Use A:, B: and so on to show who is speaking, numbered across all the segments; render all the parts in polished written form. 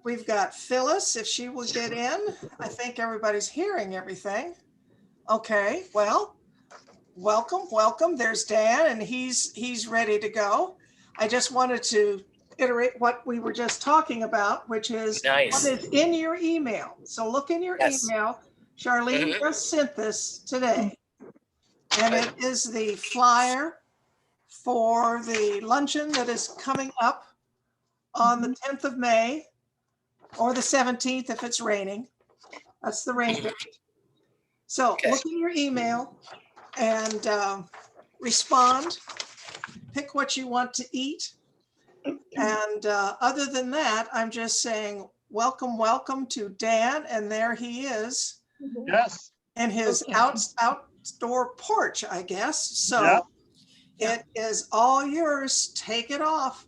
A: We've got Phyllis, if she will get in. I think everybody's hearing everything. Okay, well, welcome. There's Dan, and he's ready to go. I just wanted to iterate what we were just talking about, which is
B: Nice.
A: what is in your email. So look in your email. Charlene just sent this today. And it is the flyer for the luncheon that is coming up on the 10th of May or the 17th if it's raining. That's the rain date. So look in your email and respond, pick what you want to eat. And other than that, I'm just saying, welcome to Dan. And there he is.
C: Yes.
A: In his outdoor porch, I guess. So it is all yours. Take it off.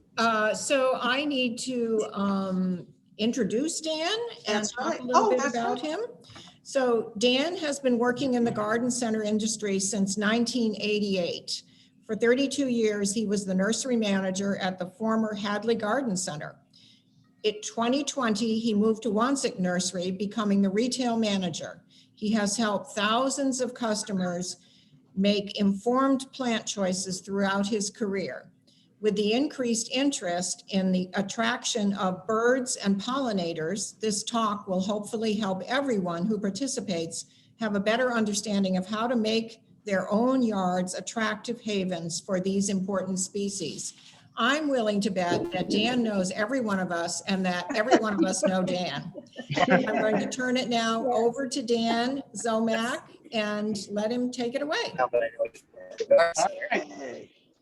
D: So I need to introduce Dan and talk a little bit about him. So Dan has been working in the garden center industry since 1988. For 32 years, he was the nursery manager at the former Hadley Garden Center. In 2020, he moved to Wansink Nursery, becoming the retail manager. He has helped thousands of customers make informed plant choices throughout his career. With the increased interest in the attraction of birds and pollinators, this talk will hopefully help everyone who participates have a better understanding of how to make their own yards attractive havens for these important species. I'm willing to bet that Dan knows every one of us and that every one of us know Dan. I'm going to turn it now over to Dan Ziomek and let him take it away.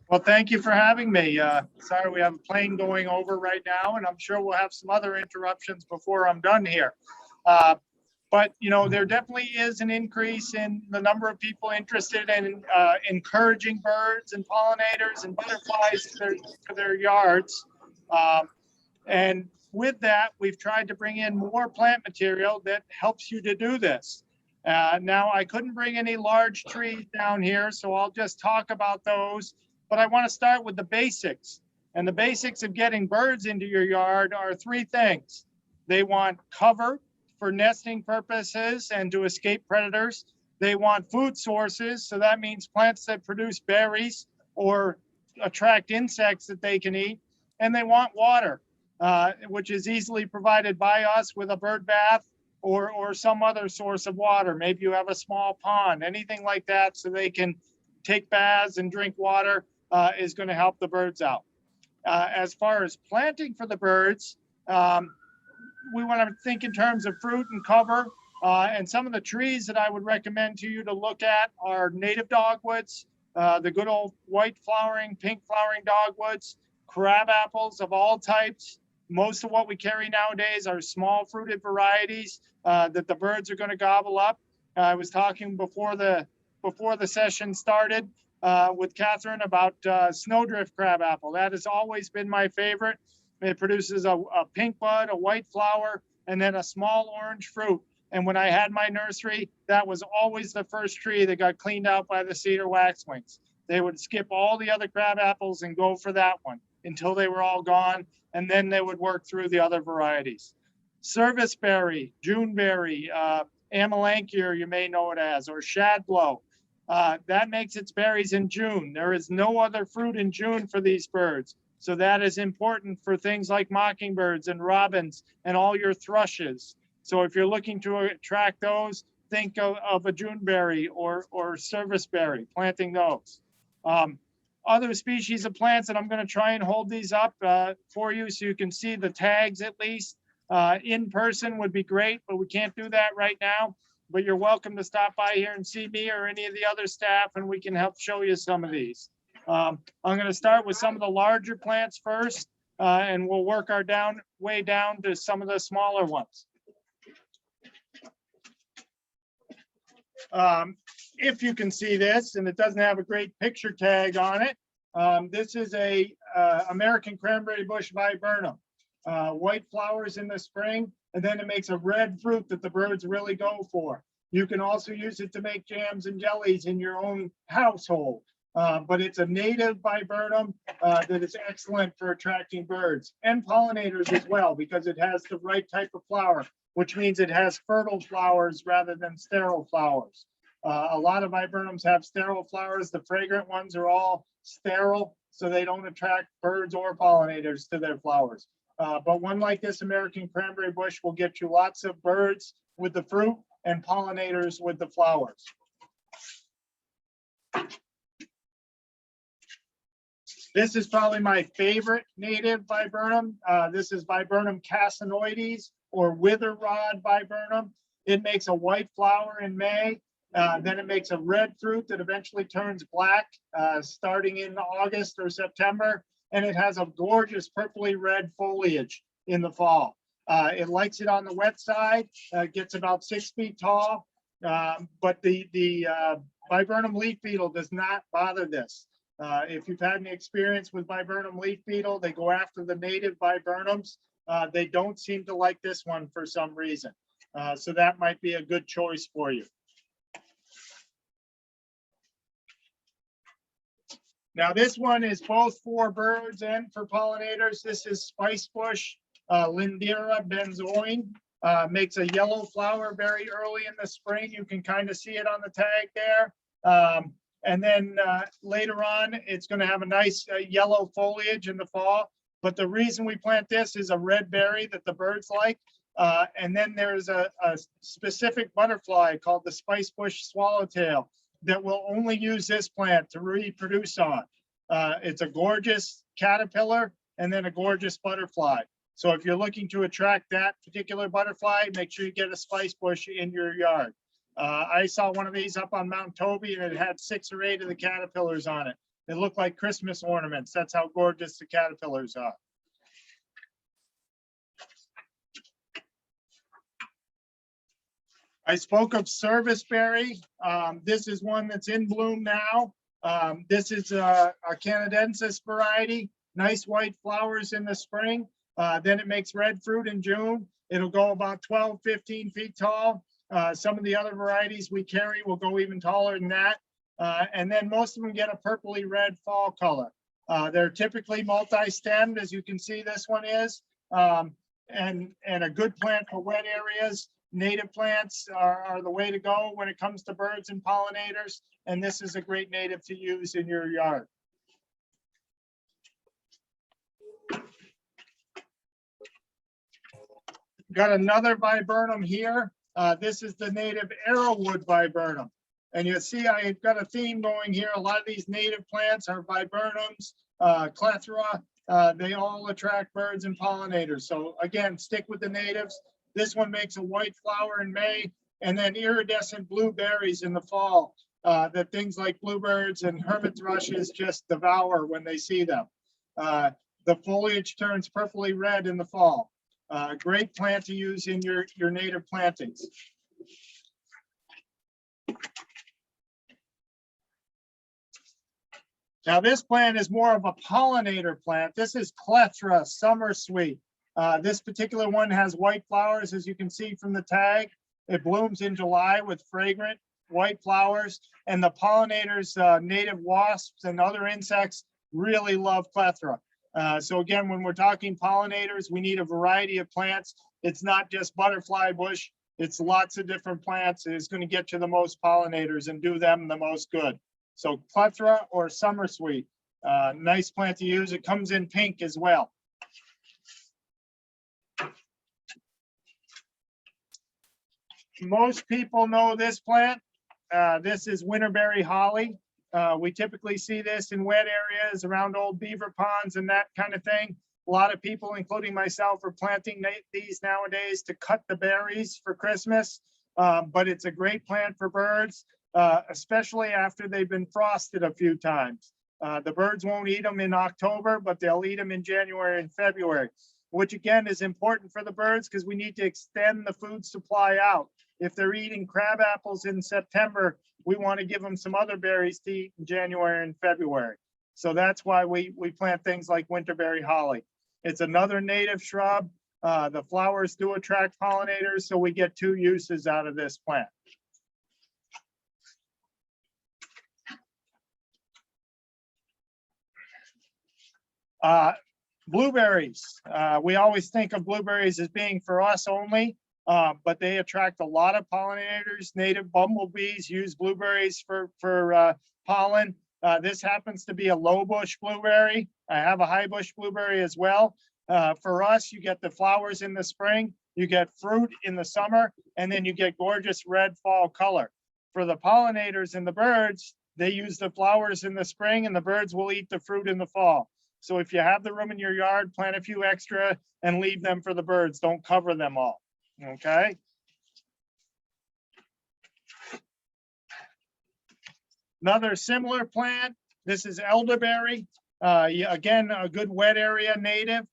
C: Well, thank you for having me. Sorry, we have a plane going over right now, and I'm sure we'll have some other interruptions before I'm done here. But, you know, there definitely is an increase in the number of people interested in encouraging birds and pollinators and butterflies to their yards. And with that, we've tried to bring in more plant material that helps you to do this. Now, I couldn't bring any large trees down here, so I'll just talk about those. But I want to start with the basics. And the basics of getting birds into your yard are three things. They want cover for nesting purposes and to escape predators. They want food sources, so that means plants that produce berries or attract insects that they can eat. And they want water, which is easily provided by us with a bird bath or some other source of water. Maybe you have a small pond, anything like that, so they can take baths and drink water is going to help the birds out. As far as planting for the birds, we want to think in terms of fruit and cover. And some of the trees that I would recommend to you to look at are native dogwoods, the good old white flowering, pink flowering dogwoods, crab apples of all types. Most of what we carry nowadays are small fruited varieties that the birds are going to gobble up. I was talking before the session started with Catherine about snowdrift crab apple. That has always been my favorite. It produces a pink bud, a white flower, and then a small orange fruit. And when I had my nursery, that was always the first tree that got cleaned out by the cedar waxwings. They would skip all the other crab apples and go for that one until they were all gone, and then they would work through the other varieties. Serviceberry, Juneberry, Amelanchier, you may know it as, or Shadblow. That makes its berries in June. There is no other fruit in June for these birds. So that is important for things like mockingbirds and robins and all your thrushes. So if you're looking to attract those, think of a Juneberry or serviceberry, planting those. Other species of plants, and I'm going to try and hold these up for you so you can see the tags at least. In person would be great, but we can't do that right now. But you're welcome to stop by here and see me or any of the other staff, and we can help show you some of these. I'm going to start with some of the larger plants first, and we'll work our way down to some of the smaller ones. If you can see this, and it doesn't have a great picture tag on it, this is a American cranberry bush viburnum. White flowers in the spring, and then it makes a red fruit that the birds really go for. You can also use it to make jams and jellies in your own household. but it's a native viburnum that is excellent for attracting birds and pollinators as well, because it has the right type of flower, which means it has fertile flowers rather than sterile flowers. A lot of viburnums have sterile flowers. The fragrant ones are all sterile, so they don't attract birds or pollinators to their flowers. But one like this American cranberry bush will get you lots of birds with the fruit and pollinators with the flowers. This is probably my favorite native viburnum. This is Viburnum casinoides, or wither rod viburnum. It makes a white flower in May. Then it makes a red fruit that eventually turns black starting in August or September. And it has a gorgeous purpley red foliage in the fall. It likes it on the wet side, gets about 6 feet tall, but the viburnum leaf beetle does not bother this. If you've had any experience with viburnum leaf beetle, they go after the native viburnums. They don't seem to like this one for some reason. So that might be a good choice for you. Now this one is both for birds and for pollinators. This is spice bush, Lindera benzoin. Makes a yellow flower very early in the spring. You can kind of see it on the tag there. And then later on, it's going to have a nice yellow foliage in the fall. But the reason we plant this is a red berry that the birds like. And then there's a specific butterfly called the spice bush swallowtail that will only use this plant to reproduce on. It's a gorgeous caterpillar and then a gorgeous butterfly. So if you're looking to attract that particular butterfly, make sure you get a spice bush in your yard. I saw one of these up on Mount Toby, and it had 6 or 8 of the caterpillars on it. They look like Christmas ornaments. That's how gorgeous the caterpillars are. I spoke of serviceberry. This is one that's in bloom now. This is a Canadensis variety, nice white flowers in the spring. Then it makes red fruit in June. It'll go about 12, 15 feet tall. Some of the other varieties we carry will go even taller than that. And then most of them get a purpley red fall color. They're typically multi-stemmed, as you can see this one is, and a good plant for wet areas. Native plants are the way to go when it comes to birds and pollinators, and this is a great native to use in your yard. Got another viburnum here. This is the native arrowwood viburnum. And you'll see I've got a theme going here. A lot of these native plants are viburnums, clethra. They all attract birds and pollinators. So again, stick with the natives. This one makes a white flower in May, and then iridescent blueberries in the fall that things like bluebirds and hermit thrushes just devour when they see them. The foliage turns purpley red in the fall. Great plant to use in your native plantings. Now this plant is more of a pollinator plant. This is Clethra summer sweet. This particular one has white flowers, as you can see from the tag. It blooms in July with fragrant white flowers, and the pollinators, native wasps and other insects really love Clethra. So again, when we're talking pollinators, we need a variety of plants. It's not just butterfly bush. It's lots of different plants. It's going to get you the most pollinators and do them the most good. So Clethra or summer sweet, nice plant to use. It comes in pink as well. Most people know this plant. This is winterberry holly. We typically see this in wet areas around old beaver ponds and that kind of thing. A lot of people, including myself, are planting these nowadays to cut the berries for Christmas. But it's a great plant for birds, especially after they've been frosted a few times. The birds won't eat them in October, but they'll eat them in January and February, which again is important for the birds because we need to extend the food supply out. If they're eating crab apples in September, we want to give them some other berries to eat in January and February. So that's why we plant things like winterberry holly. It's another native shrub. The flowers do attract pollinators, so we get 2 uses out of this plant. Blueberries. We always think of blueberries as being for us only, but they attract a lot of pollinators. Native bumblebees use blueberries for pollen. This happens to be a low bush blueberry. I have a high bush blueberry as well. For us, you get the flowers in the spring, you get fruit in the summer, and then you get gorgeous red fall color. For the pollinators and the birds, they use the flowers in the spring and the birds will eat the fruit in the fall. So if you have the room in your yard, plant a few extra and leave them for the birds. Don't cover them all, okay? Another similar plant, this is elderberry. Again, a good wet area native.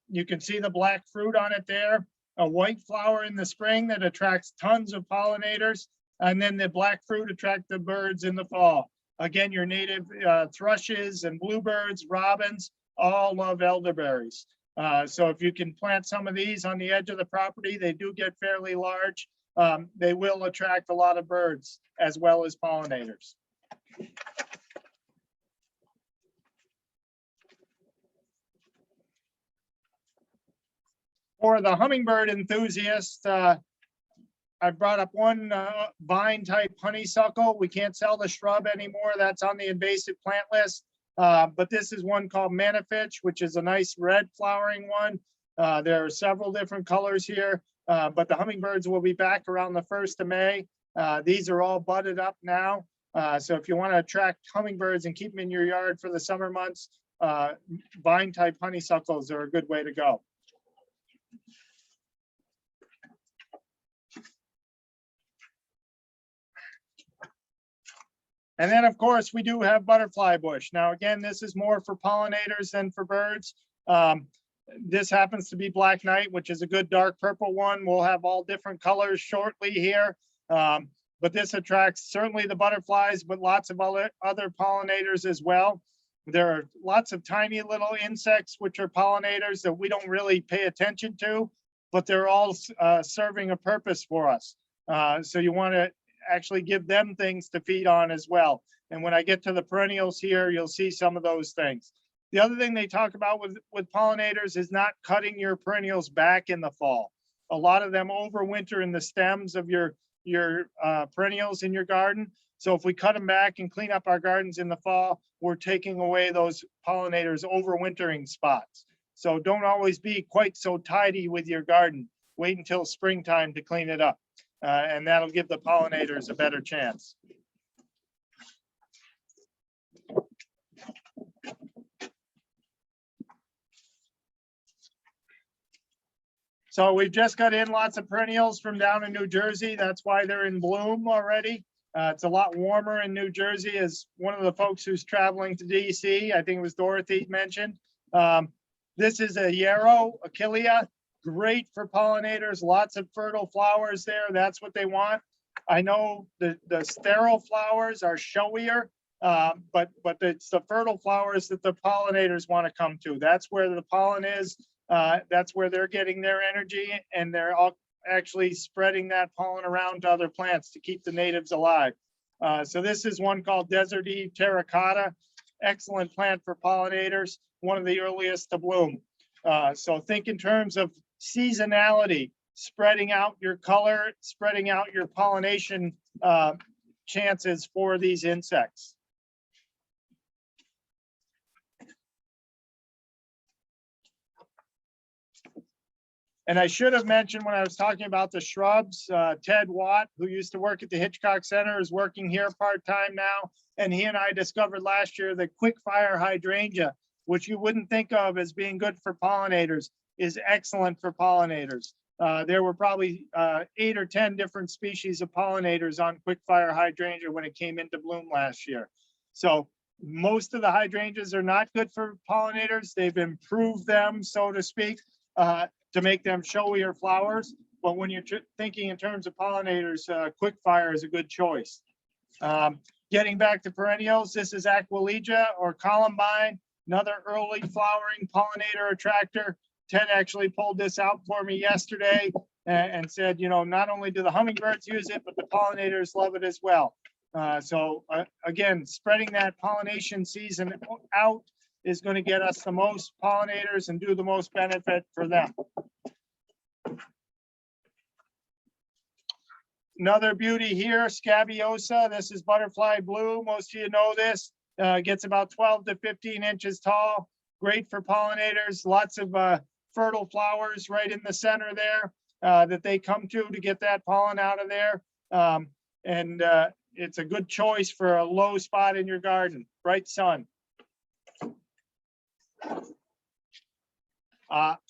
C: You can see the black fruit on it there. A white flower in the spring that attracts tons of pollinators. And then the black fruit attract the birds in the fall. Again, your native thrushes and bluebirds, robins, all love elderberries. So if you can plant some of these on the edge of the property, they do get fairly large. They will attract a lot of birds as well as pollinators. For the hummingbird enthusiast, I brought up one vine type honeysuckle. We can't sell the shrub anymore. That's on the invasive plant list. But this is one called Manafitch, which is a nice red flowering one. There are several different colors here, but the hummingbirds will be back around the 1st of May. These are all budded up now. So if you want to attract hummingbirds and keep them in your yard for the summer months, vine type honeysuckles are a good way to go. And then, of course, we do have butterfly bush. Now, again, this is more for pollinators than for birds. This happens to be Black Knight, which is a good dark purple one. We'll have all different colors shortly here. But this attracts certainly the butterflies, but lots of other pollinators as well. There are lots of tiny little insects, which are pollinators that we don't really pay attention to, but they're all serving a purpose for us. So you want to actually give them things to feed on as well. And when I get to the perennials here, you'll see some of those things. The other thing they talk about with pollinators is not cutting your perennials back in the fall. A lot of them overwinter in the stems of your perennials in your garden. So if we cut them back and clean up our gardens in the fall, we're taking away those pollinators overwintering spots. So don't always be quite so tidy with your garden. Wait until springtime to clean it up. And that'll give the pollinators a better chance. So we've just got in lots of perennials from down in New Jersey. That's why they're in bloom already. It's a lot warmer in New Jersey, as one of the folks who's traveling to DC, I think it was Dorothy, mentioned. This is a yarrow, Achillea. Great for pollinators, lots of fertile flowers there. That's what they want. I know the sterile flowers are showier, but it's the fertile flowers that the pollinators want to come to. That's where the pollen is. That's where they're getting their energy, and they're all actually spreading that pollen around to other plants to keep the natives alive. So this is one called Desert Eve terracotta. Excellent plant for pollinators, one of the earliest to bloom. So think in terms of seasonality, spreading out your color, spreading out your pollination chances for these insects. And I should have mentioned when I was talking about the shrubs, Ted Watt, who used to work at the Hitchcock Center, is working here part-time now. And he and I discovered last year that quickfire hydrangea, which you wouldn't think of as being good for pollinators, is excellent for pollinators. There were probably 8 or 10 different species of pollinators on quickfire hydrangea when it came into bloom last year. So most of the hydrangeas are not good for pollinators. They've improved them, so to speak, to make them showier flowers. But when you're thinking in terms of pollinators, quickfire is a good choice. Getting back to perennials, this is Aquilegia or Columbine, another early flowering pollinator attractor. Ted actually pulled this out for me yesterday and said, you know, not only do the hummingbirds use it, but the pollinators love it as well. So again, spreading that pollination season out is going to get us the most pollinators and do the most benefit for them. Another beauty here, scabiosa. This is butterfly blue. Most of you know this. Gets about 12 to 15 inches tall. Great for pollinators. Lots of fertile flowers right in the center there that they come to get that pollen out of there. It's a good choice for a low spot in your garden. Bright sun.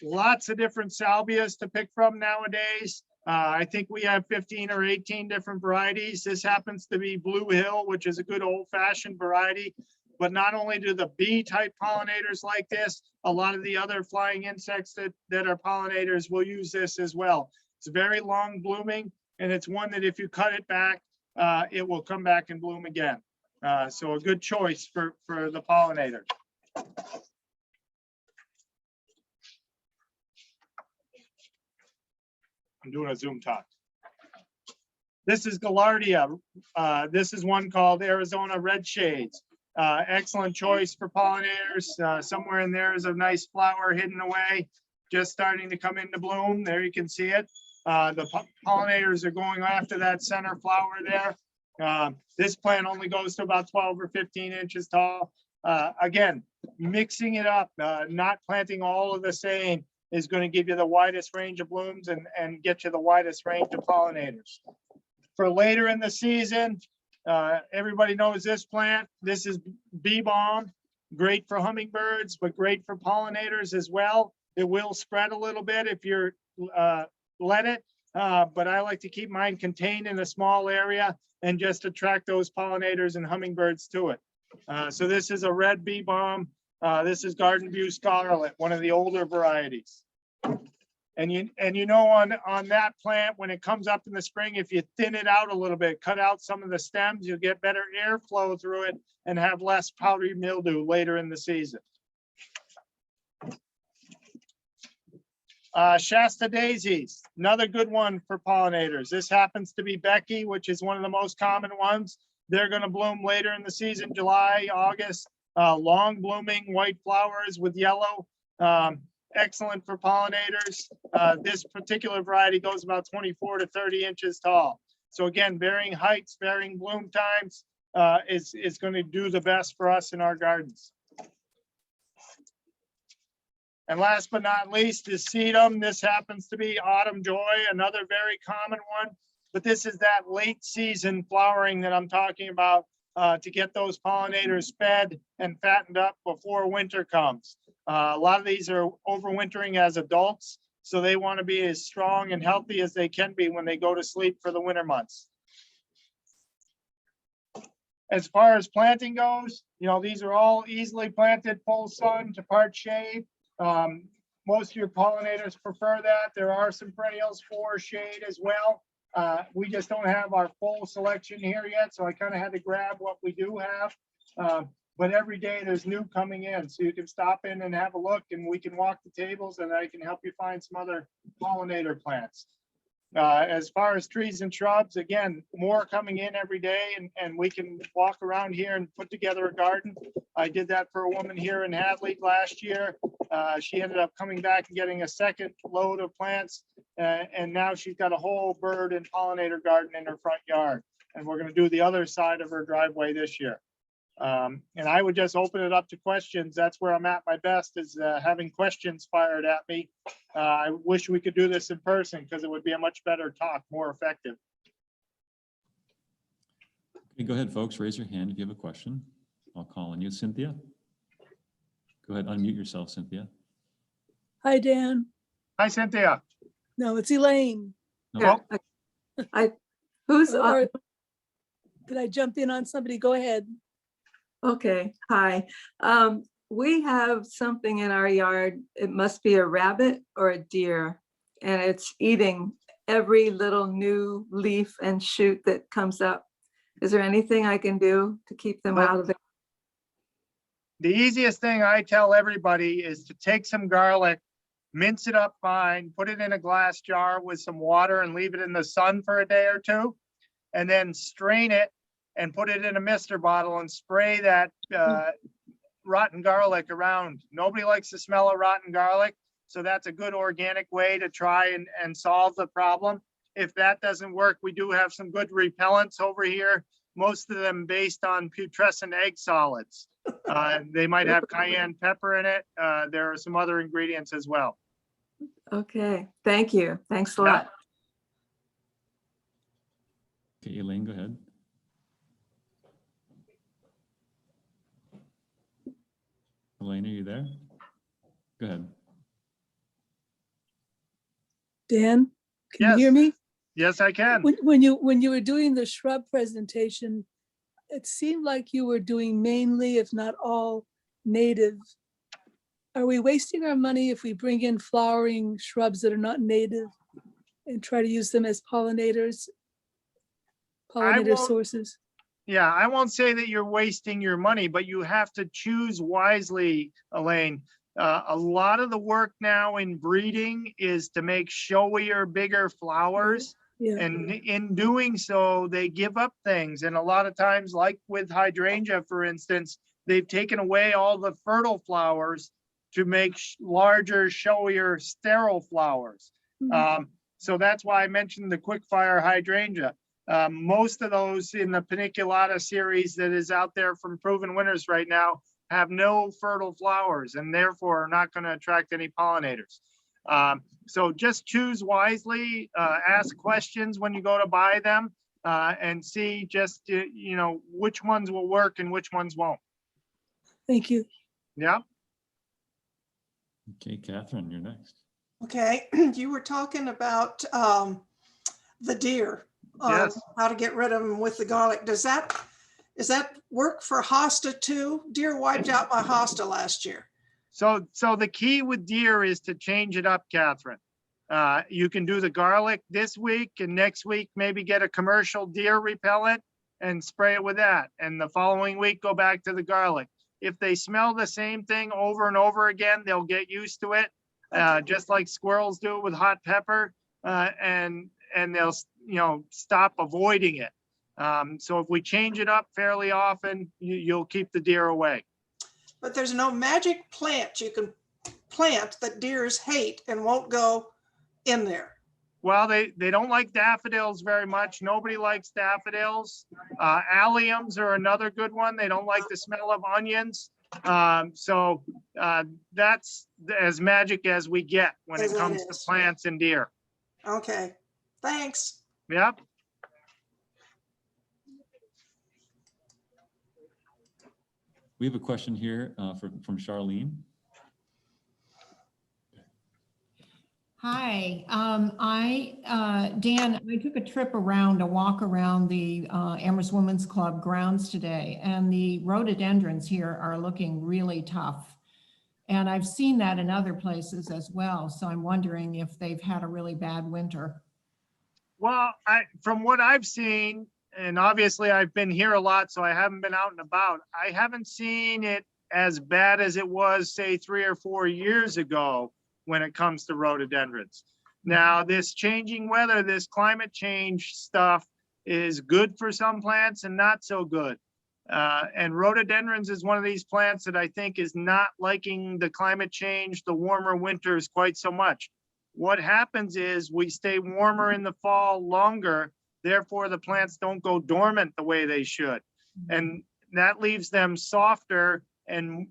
C: Lots of different salvias to pick from nowadays. I think we have 15 or 18 different varieties. This happens to be Blue Hill, which is a good old-fashioned variety. But not only do the bee-type pollinators like this, a lot of the other flying insects that are pollinators will use this as well. It's very long blooming, and it's one that if you cut it back, it will come back and bloom again. So a good choice for the pollinator. I'm doing a Zoom talk. This is Gaillardia. This is one called Arizona Red Shades. Excellent choice for pollinators. Somewhere in there is a nice flower hidden away, just starting to come into bloom. There you can see it. The pollinators are going after that center flower there. This plant only goes to about 12 or 15 inches tall. Again, mixing it up, not planting all of the same, is going to give you the widest range of blooms and get you the widest range of pollinators. For later in the season, everybody knows this plant. This is bee balm, great for hummingbirds, but great for pollinators as well. It will spread a little bit if you're let it, but I like to keep mine contained in a small area and just attract those pollinators and hummingbirds to it. So this is a red bee balm. This is Garden View Scarlet, one of the older varieties. And you know on that plant, when it comes up in the spring, if you thin it out a little bit, cut out some of the stems, you'll get better airflow through it and have less powdery mildew later in the season. Shasta daisies, another good one for pollinators. This happens to be Becky, which is one of the most common ones. They're going to bloom later in the season, July, August. Long blooming white flowers with yellow. Excellent for pollinators. This particular variety goes about 24 to 30 inches tall. So again, varying heights, varying bloom times is going to do the best for us in our gardens. And last but not least is sedum. This happens to be autumn joy, another very common one. But this is that late season flowering that I'm talking about to get those pollinators fed and fattened up before winter comes. A lot of these are overwintering as adults, so they want to be as strong and healthy as they can be when they go to sleep for the winter months. As far as planting goes, you know, these are all easily planted, full sun to part shade. Most of your pollinators prefer that. There are some perennials for shade as well. We just don't have our full selection here yet, so I kind of had to grab what we do have. But every day there's new coming in, so you can stop in and have a look, and we can walk the tables, and I can help you find some other pollinator plants. As far as trees and shrubs, again, more coming in every day, and we can walk around here and put together a garden. I did that for a woman here in Hadley last year. She ended up coming back and getting a second load of plants, and now she's got a whole bird and pollinator garden in her front yard. And we're going to do the other side of her driveway this year. And I would just open it up to questions. That's where I'm at my best, is having questions fired at me. I wish we could do this in person because it would be a much better talk, more effective.
B: Okay, go ahead, folks. Raise your hand if you have a question. I'll call on you. Cynthia? Go ahead, unmute yourself, Cynthia.
E: Hi, Dan.
C: Hi, Cynthia.
E: No, it's Elaine.
B: No.
F: Yeah. Who's
E: Or did I jump in on somebody? Go ahead.
F: okay? Hi. We have something in our yard. It must be a rabbit or a deer, and it's eating every little new leaf and shoot that comes up. Is there anything I can do to keep them out of there?
C: The easiest thing I tell everybody is to take some garlic, mince it up fine, put it in a glass jar with some water and leave it in the sun for a day or two, and then strain it and put it in a mister bottle and spray that rotten garlic around. Nobody likes the smell of rotten garlic. So that's a good organic way to try and solve the problem. If that doesn't work, we do have some good repellents over here, most of them based on putrescent egg solids. They might have cayenne pepper in it. There are some other ingredients as well.
F: Okay, thank you. Thanks a
C: Yeah.
F: lot.
B: Okay, Elaine, go ahead. Elaine, are you there? Go ahead.
E: Dan, can you hear
C: Yes.
E: me?
C: Yes, I can.
E: When you were doing the shrub presentation, it seemed like you were doing mainly, if not all, native. Are we wasting our money if we bring in flowering shrubs that are not native and try to use them as pollinator
C: won't-
E: sources?
C: Yeah, I won't say that you're wasting your money, but you have to choose wisely, Elaine. A lot of the work now in breeding is to make showier, bigger flowers.
E: Yeah,
C: And in doing so, they give up things. And a lot of times, like with hydrangea, for instance, they've taken away all the fertile flowers to make larger, showier, sterile flowers.
E: Mhm.
C: So that's why I mentioned the quick fire hydrangea. Most of those in the paniculata series that is out there from Proven Winners right now have no fertile flowers and therefore are not going to attract any pollinators. So just choose wisely, ask questions when you go to buy them, and see just, which ones will work and which ones won't.
E: Thank you.
C: Yeah.
B: Okay, Catherine, you're next.
A: Okay, you were talking about the deer,
C: Yes.
A: how to get rid of them with the garlic. Does that work for hosta too? Deer wiped out my hosta last year.
C: So the key with deer is to change it up, Catherine. You can do the garlic this week, and next week maybe get a commercial deer repellent and spray it with that. And the following week, go back to the garlic. If they smell the same thing over and over again, they'll get used to it, just like squirrels do with hot pepper, and they'll stop avoiding it. So if we change it up fairly often, you'll keep the deer away.
A: But there's no magic plant you can plant that deers hate and won't go in there.
C: Well, they don't like daffodils very much. Nobody likes daffodils. Alliums are another good one. They don't like the smell of onions. So that's as magic as we get when it comes to plants and deer.
A: Okay, thanks.
C: Yep.
B: We have a question here from Charlene.
D: Hi, Dan, I took a trip around, a walk around the Amherst Women's Club grounds today, and the rhododendrons here are looking really tough. And I've seen that in other places as well. So I'm wondering if they've had a really bad winter.
C: Well, from what I've seen, and obviously I've been here a lot, so I haven't been out and about. I haven't seen it as bad as it was, say, 3 or 4 years ago when it comes to rhododendrons. Now, this changing weather, this climate change stuff is good for some plants and not so good. And rhododendrons is one of these plants that I think is not liking the climate change, the warmer winters quite so much. What happens is we stay warmer in the fall longer, therefore the plants don't go dormant the way they should. And that leaves them softer and,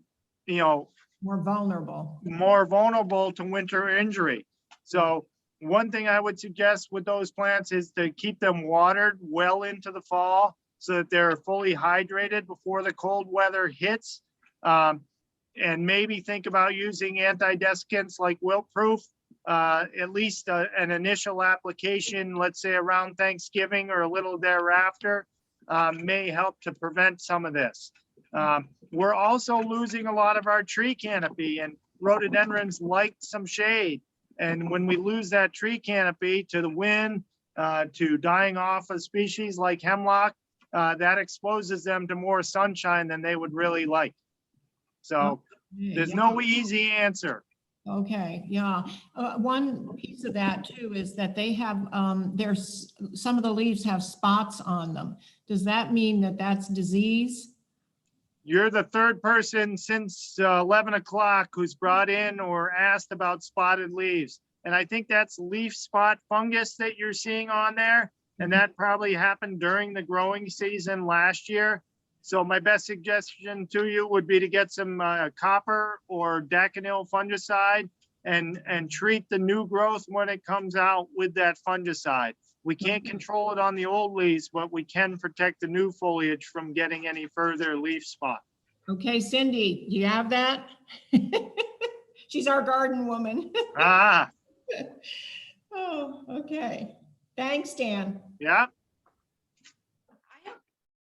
D: More vulnerable.
C: more vulnerable to winter injury. So one thing I would suggest with those plants is to keep them watered well into the fall so that they're fully hydrated before the cold weather hits. And maybe think about using anti-desiccants like wilt-proof, at least an initial application, let's say around Thanksgiving or a little thereafter, may help to prevent some of this. We're also losing a lot of our tree canopy, and rhododendrons like some shade. And when we lose that tree canopy to the wind, to dying off a species like hemlock, that exposes them to more sunshine than they would really like. So there's no easy answer.
D: Okay, yeah. One piece of that too is that they have, some of the leaves have spots on them. Does that mean that that's disease?
C: You're the third person since 11 o'clock who's brought in or asked about spotted leaves. And I think that's leaf spot fungus that you're seeing on there. And that probably happened during the growing season last year. So my best suggestion to you would be to get some copper or daconil fungicide and treat the new growth when it comes out with that fungicide. We can't control it on the old leaves, but we can protect the new foliage from getting any further leaf spot.
D: Okay, Cindy, you have that? She's our garden woman.
C: Ah,
D: Oh, okay. Thanks, Dan.
C: yeah.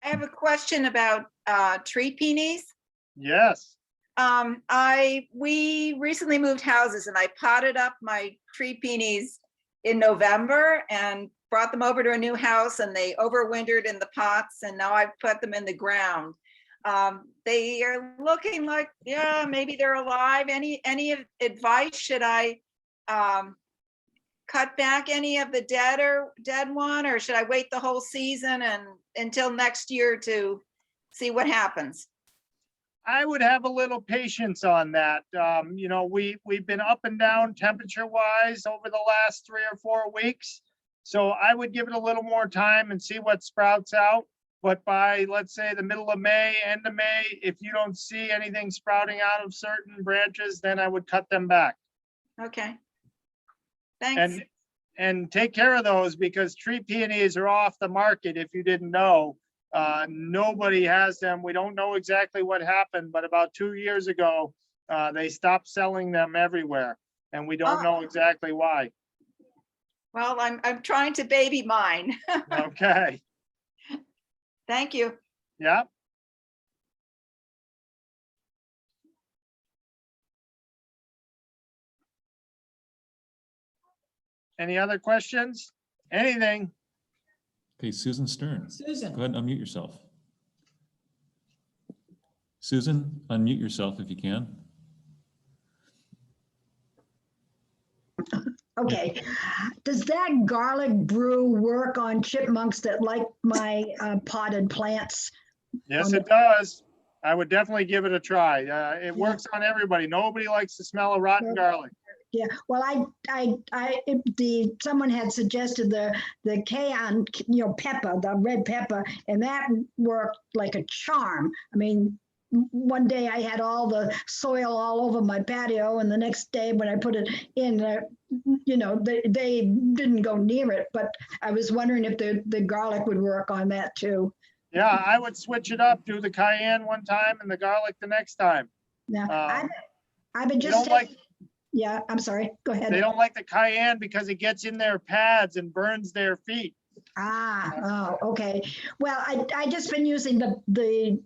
G: I have a question about tree peonies.
C: Yes.
G: We recently moved houses and I potted up my tree peonies in November and brought them over to a new house, and they overwintered in the pots, and now I've put them in the ground. They are looking like, yeah, maybe they're alive. Any advice? Should I cut back any of the dead one, or should I wait the whole season and until next year to see what happens?
C: I would have a little patience on that. You know, we've been up and down temperature wise over the last 3 or 4 weeks. So I would give it a little more time and see what sprouts out. But by, let's say, the middle of May, end of May, if you don't see anything sprouting out of certain branches, then I would cut them back.
G: Okay. Thanks.
C: And take care of those, because tree peonies are off the market if you didn't know. Nobody has them. We don't know exactly what happened, but about 2 years ago, they stopped selling them everywhere, and we don't know exactly why.
G: Well, I'm trying to baby mine.
C: Okay.
G: Thank you.
C: Yeah. Any other questions? Anything?
B: Okay, Susan Stern.
D: Susan.
B: Go ahead and unmute yourself. Susan, unmute yourself if you can.
H: Okay, does that garlic brew work on chipmunks that like my potted plants?
C: Yes, it does. I would definitely give it a try. It works on everybody. Nobody likes the smell of rotten garlic.
H: Yeah, well, someone had suggested the cayenne, pepper, the red pepper, and that worked like a charm. I mean, one day I had all the soil all over my patio, and the next day when I put it in, they didn't go near it, but I was wondering if the garlic would work on that too.
C: Yeah, I would switch it up, do the cayenne one time and the garlic the next time.
H: Now, I've been just yeah, I'm sorry, go ahead.
C: They don't like the cayenne because it gets in their pads and burns their feet.
H: Oh, okay. Well, I just been using the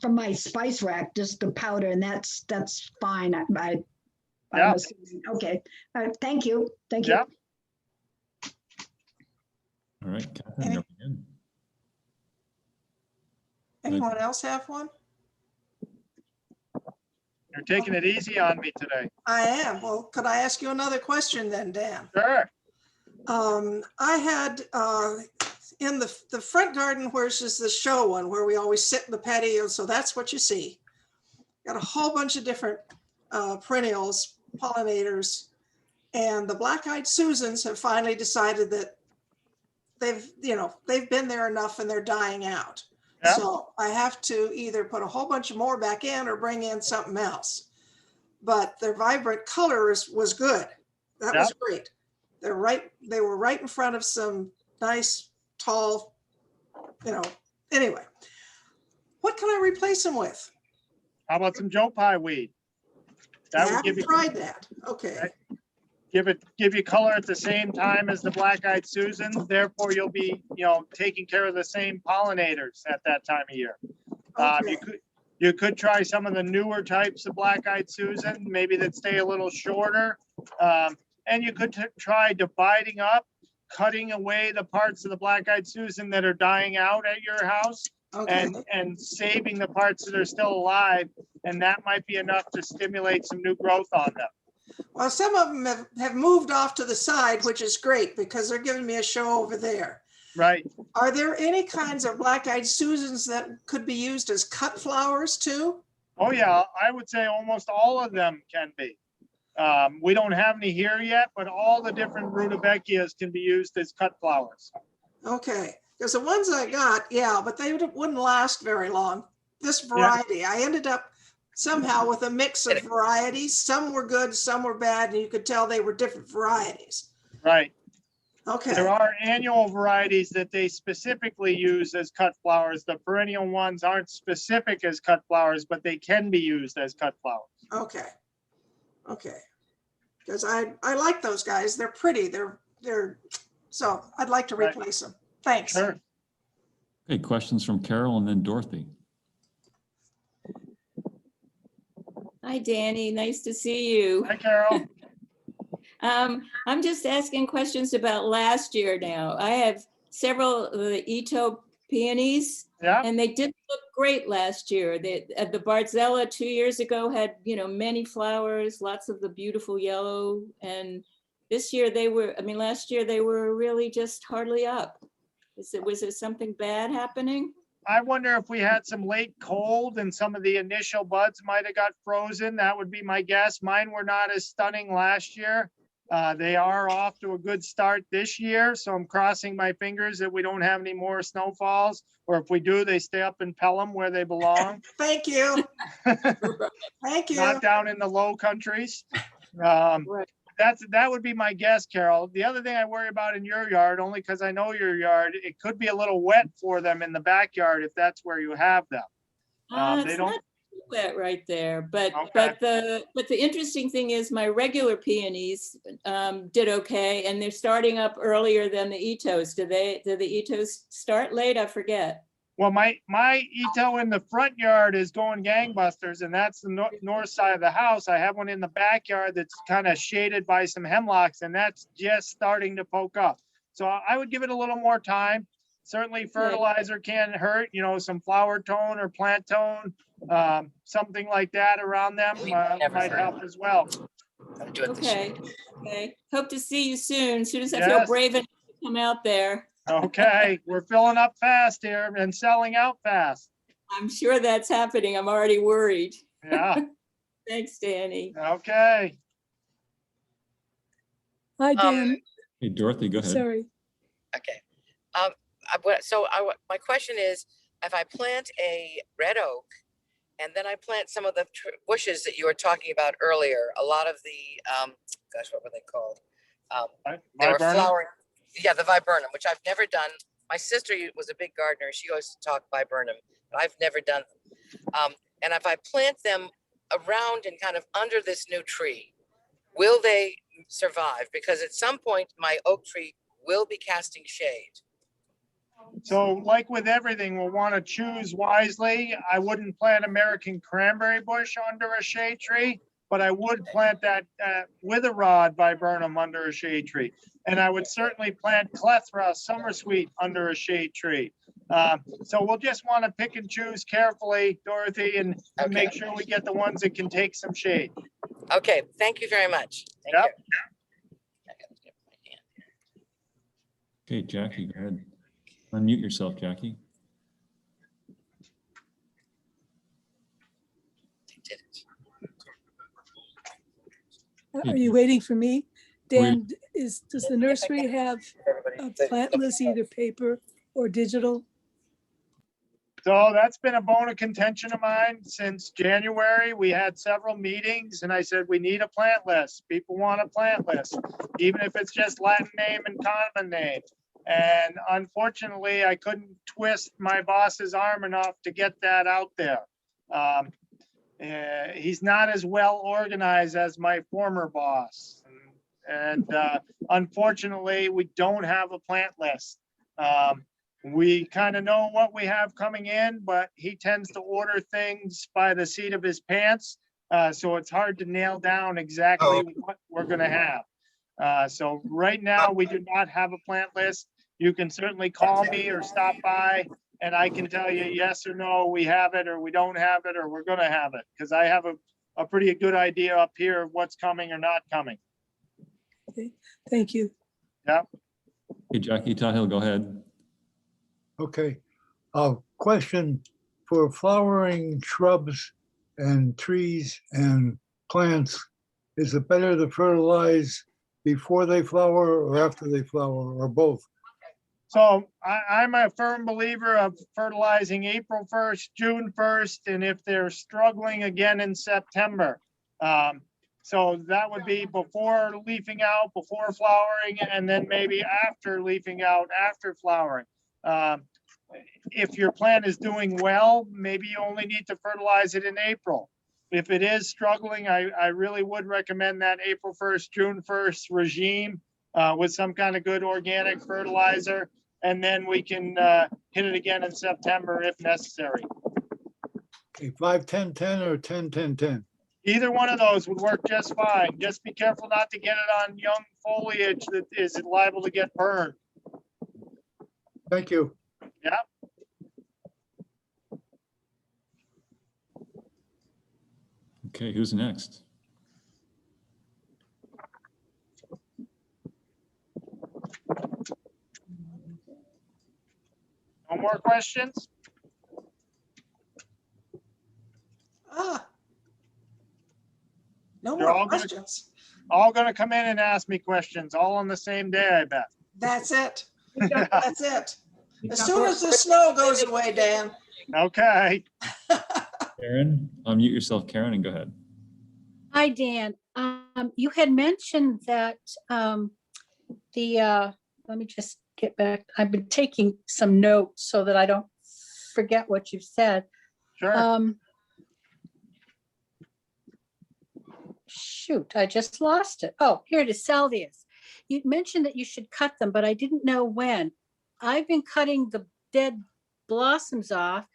H: from my spice rack, just the powder, and that's fine.
C: Yeah.
H: Okay. Thank you. Thank you.
C: Yeah.
B: All right, Catherine, you're up again.
A: Anyone else have one?
C: You're taking it easy on me today.
A: I am. Well, could I ask you another question then, Dan?
C: Sure.
A: I had in the front garden, where's just the show one where we always sit in the patio. So that's what you see. Got a whole bunch of different perennials, pollinators, and the black-eyed Susans have finally decided that they've been there enough and they're dying out.
C: Yeah.
A: So I have to either put a whole bunch more back in or bring in something else. But their vibrant color was good. That was great. They were right in front of some nice, tall, anyway. What can I replace them with?
C: How about some Joe Pye weed? That would give you,
A: tried that. Okay.
C: give you color at the same time as the black-eyed Susan. Therefore, you'll be, taking care of the same pollinators at that time of year.
A: Okay.
C: You could try some of the newer types of black-eyed Susan, maybe that stay a little shorter. And you could try dividing up, cutting away the parts of the black-eyed Susan that are dying out at your house.
A: Okay.
C: And saving the parts that are still alive, and that might be enough to stimulate some new growth on them.
A: Well, some of them have moved off to the side, which is great because they're giving me a show over there.
C: Right.
A: Are there any kinds of black-eyed Susans that could be used as cut flowers too?
C: Oh, yeah, I would say almost all of them can be. We don't have any here yet, but all the different rudbeckias can be used as cut flowers.
A: Okay, because the ones I got, yeah, but they wouldn't last very long. This variety, I ended up somehow with a mix of varieties. Some were good, some were bad, and you could tell they were different varieties.
C: Right.
A: Okay.
C: There are annual varieties that they specifically use as cut flowers. The perennial ones aren't specific as cut flowers, but they can be used as cut flowers.
A: Okay. Okay. Because I like those guys. They're pretty. So I'd like to replace them. Thanks.
C: Sure.
B: Okay, questions from Carol and then Dorothy.
I: Hi, Danny. Nice to see you.
C: Hi, Carol.
I: I'm just asking questions about last year now. I have several of the Ito peonies,
C: Yeah.
I: and they didn't look great last year. The Barzella 2 years ago had, many flowers, lots of the beautiful yellow. And this year last year they were really just hardly up. Was there something bad happening?
C: I wonder if we had some late cold and some of the initial buds might have got frozen. That would be my guess. Mine were not as stunning last year. They are off to a good start this year, so I'm crossing my fingers that we don't have any more snowfalls, or if we do, they stay up in Pelham where they belong.
A: Thank you. Thank you.
C: Not down in the low countries.
I: Right.
C: That would be my guess, Carol. The other thing I worry about in your yard, only because I know your yard, it could be a little wet for them in the backyard if that's where you have them. They
I: It's
C: don't.
I: not too wet right there, but
C: Okay.
I: the interesting thing is my regular peonies did okay, and they're starting up earlier than the Itos. Do the Itos start late? I forget.
C: Well, my Ito in the front yard is going gangbusters, and that's the north side of the house. I have one in the backyard that's kind of shaded by some hemlocks, and that's just starting to poke up. So I would give it a little more time. Certainly fertilizer can't hurt, some flower tone or plant tone, something like that around them might help as well.
I: Okay. Hope to see you soon. As soon as I feel
C: Yes.
I: brave enough to come out there.
C: Okay, we're filling up fast here and selling out fast.
I: I'm sure that's happening. I'm already worried.
C: Yeah,
I: Thanks, Danny.
C: okay.
E: Hi, Dan.
B: Hey, Dorothy, go ahead.
E: Sorry.
J: Okay. My question is, if I plant a red oak and then I plant some of the bushes that you were talking about earlier, a lot of the, gosh, what were they called? They were
C: Viburnum?
J: flowering. Yeah, the viburnum, which I've never done. My sister was a big gardener. She always talk viburnum, but I've never done them. And if I plant them around and kind of under this new tree, will they survive? Because at some point, my oak tree will be casting shade.
C: So like with everything, we'll want to choose wisely. I wouldn't plant American cranberry bush under a shade tree, but I would plant that with a rod viburnum under a shade tree. And I would certainly plant clethra summersweet under a shade tree. So we'll just want to pick and choose carefully, Dorothy, and make sure we get the ones that can take some shade.
J: Okay, thank you very much. Thank
C: Yep.
B: Okay, Jackie, go ahead. Unmute yourself, Jackie.
E: Are you waiting for me? Dan, does the nursery have a plant list, either paper or digital?
C: So that's been a bone of contention of mine since January. We had several meetings and I said, we need a plant list. People want a plant list, even if it's just Latin name and common name. And unfortunately, I couldn't twist my boss's arm enough to get that out there. He's not as well organized as my former boss. And unfortunately, we don't have a plant list. We kind of know what we have coming in, but he tends to order things by the seat of his pants. So it's hard to nail down exactly what we're going to have. So right now, we do not have a plant list. You can certainly call me or stop by and I can tell you yes or no, we have it or we don't have it or we're going to have it, because I have a pretty good idea up here of what's coming or not coming.
E: Okay, thank you.
C: Yep.
B: Hey, Jackie, Tahill, go ahead.
K: Okay. Question for flowering shrubs and trees and plants. Is it better to fertilize before they flower or after they flower or both?
C: So I'm a firm believer of fertilizing April 1st, June 1st, and if they're struggling again in September. So that would be before leafing out, before flowering, and then maybe after leafing out, after flowering. If your plant is doing well, maybe you only need to fertilize it in April. If it is struggling, I really would recommend that April 1st, June 1st regime with some kind of good organic fertilizer. And then we can hit it again in September if necessary.
K: Okay, 5-10-10 or 10-10-10?
C: Either one of those would work just fine. Just be careful not to get it on young foliage that is liable to get burned.
K: Thank you.
C: Yeah.
B: Okay, who's next?
C: No more questions?
A: No
C: They're
A: more
C: all gonna-
A: questions.
C: All gonna come in and ask me questions, all on the same day, I bet.
A: That's it. That's it. As soon as the snow goes away, Dan.
C: Okay.
B: Karen, unmute yourself, Karen, and go ahead.
L: Hi, Dan. You had mentioned that let me just get back. I've been taking some notes so that I don't forget what you've said.
C: Sure.
L: Shoot, I just lost it. Oh, here it is, salvias. You mentioned that you should cut them, but I didn't know when. I've been cutting the dead blossoms off,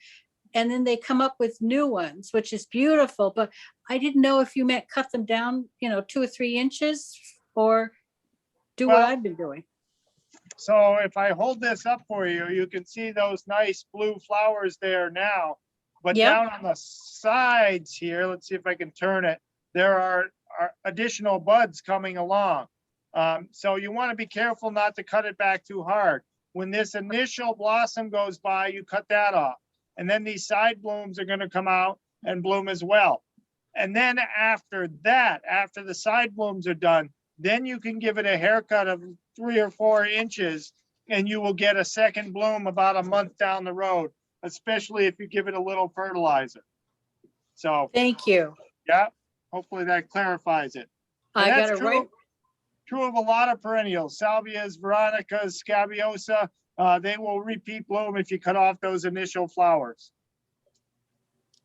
L: and then they come up with new ones, which is beautiful, but I didn't know if you meant cut them down, 2 or 3 inches, or do what
C: Well,
L: I've been doing.
C: So if I hold this up for you, you can see those nice blue flowers there now. But
L: Yep.
C: down on the sides here, let's see if I can turn it, there are additional buds coming along. So you want to be careful not to cut it back too hard. When this initial blossom goes by, you cut that off. And then these side blooms are going to come out and bloom as well. And then after that, after the side blooms are done, then you can give it a haircut of 3 or 4 inches and you will get a second bloom about a month down the road, especially if you give it a little fertilizer. So,
L: Thank you.
C: yeah, hopefully that clarifies it. And
L: I
C: that's
L: got it right.
C: True of a lot of perennials, salvias, veronicas, scabiosa, they will repeat bloom if you cut off those initial flowers.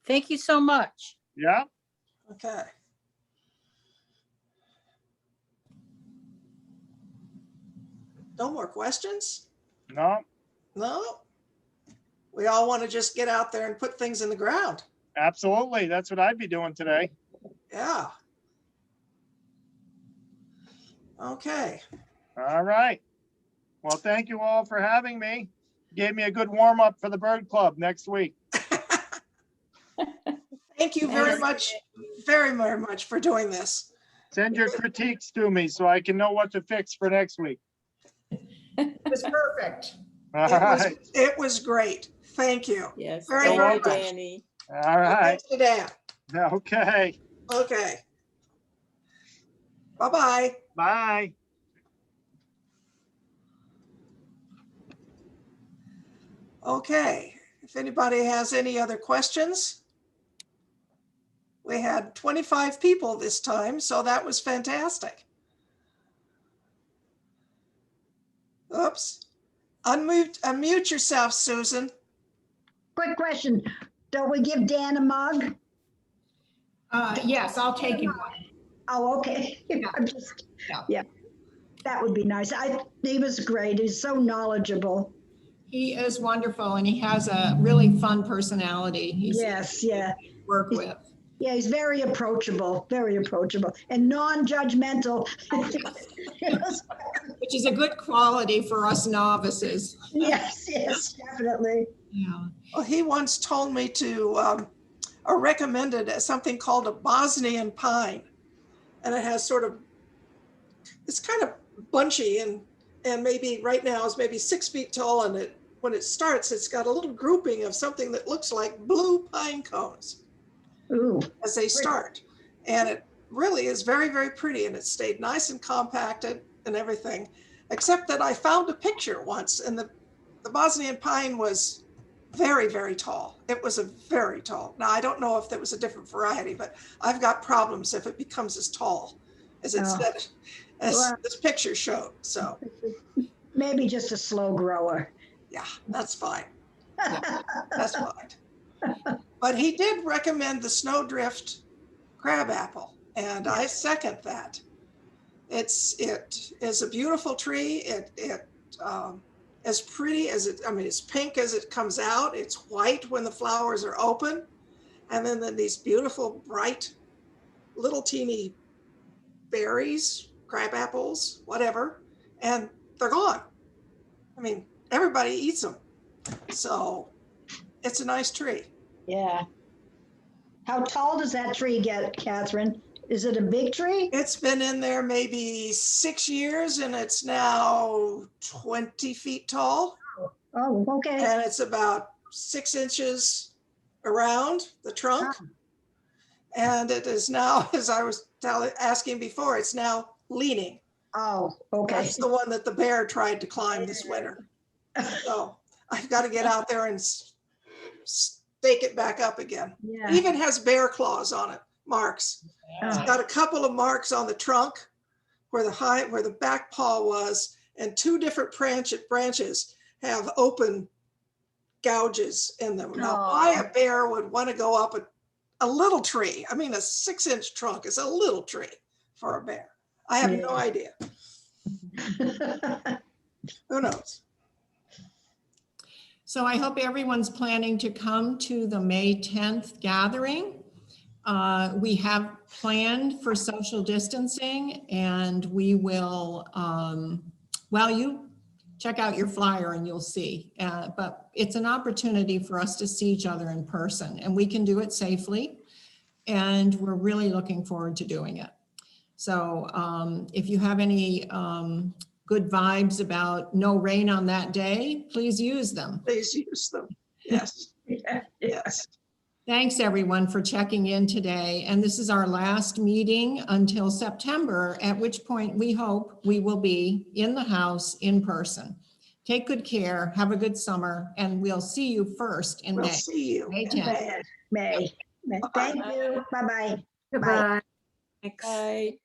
L: Thank you so much.
C: Yeah.
A: Okay. No more questions?
C: No,
A: No? We all want to just get out there and put things in the ground.
C: absolutely. That's what I'd be doing today.
A: Yeah. Okay.
C: All right. Well, thank you all for having me. Gave me a good warm up for the bird club next week.
A: Thank you very much, very much for doing this.
C: Send your critiques to me so I can know what to fix for next week.
D: It was perfect.
C: All right.
A: It was great. Thank you.
I: Yes,
A: Very
I: thank you,
A: much.
I: Danny.
C: All right.
A: Thanks to Dan.
C: Okay.
A: Okay. Bye-bye.
C: Bye.
A: Okay. If anybody has any other questions? We had 25 people this time, so that was fantastic. Oops. Unmute yourself, Susan.
H: Quick question. Don't we give Dan a mug?
D: Yes, I'll take him one.
H: Oh, okay. I'm just,
D: Yeah.
H: yeah, that would be nice. He was great. He's so knowledgeable.
D: He is wonderful and he has a really fun personality. He's
H: Yes, yeah.
D: to work with.
H: Yeah, he's very approachable and non-judgmental.
D: Which is a good quality for us novices.
H: Yes, yes, definitely.
D: Yeah.
A: Well, he once told me to, or recommended something called a Bosnian pine. And it has sort of, it's kind of bunchy and maybe right now is maybe 6 feet tall and it when it starts, it's got a little grouping of something that looks like blue pine cones
H: Ooh,
A: as they start. And it really is very, very pretty, and it stayed nice and compacted and everything, except that I found a picture once, and the Bosnian pine was very, very tall. It was a very tall. Now, I don't know if there was a different variety, but I've got problems if it becomes as tall as it
H: Oh.
A: said, as
H: Well.
A: this picture showed. So
H: maybe just a slow grower.
A: yeah, that's fine. That's fine. But he did recommend the snowdrift crabapple, and I second that. It is a beautiful tree. It as pretty as it, I mean, it's pink as it comes out. It's white when the flowers are open. And then these beautiful, bright, little teeny berries, crab apples, whatever, and they're gone. I mean, everybody eats them. So it's a nice tree.
H: Yeah. How tall does that tree get, Catherine? Is it a big tree?
A: It's been in there maybe 6 years, and it's now 20 feet tall.
H: Oh, okay.
A: And it's about 6 inches around the trunk. And it is now, as I was asking before, it's now leaning.
H: Oh, okay.
A: That's the one that the bear tried to climb this winter. So I've got to get out there and stake it back up again.
H: Yeah.
A: It even has bear claws on it, marks. It's got a couple of marks on the trunk where the back paw was, and 2 different branches have open gouges in them. Now, why a bear would want to go up a little tree? I mean, a 6-inch trunk is a little tree for a bear. I have no idea. Who knows?
D: So I hope everyone's planning to come to the May 10th gathering. We have planned for social distancing, and we will, well, you check out your flyer and you'll see. But it's an opportunity for us to see each other in person, and we can do it safely. And we're really looking forward to doing it. So if you have any good vibes about no rain on that day, please use them.
A: Please use them. Yes. Yes.
D: Thanks, everyone, for checking in today. And this is our last meeting until September, at which point we hope we will be in the house in person. Take good care, have a good summer, and we'll see you first in May.
A: We'll see you.
D: May 10th.
H: May. Thank you. Bye-bye.
F: Goodbye.
I: Bye.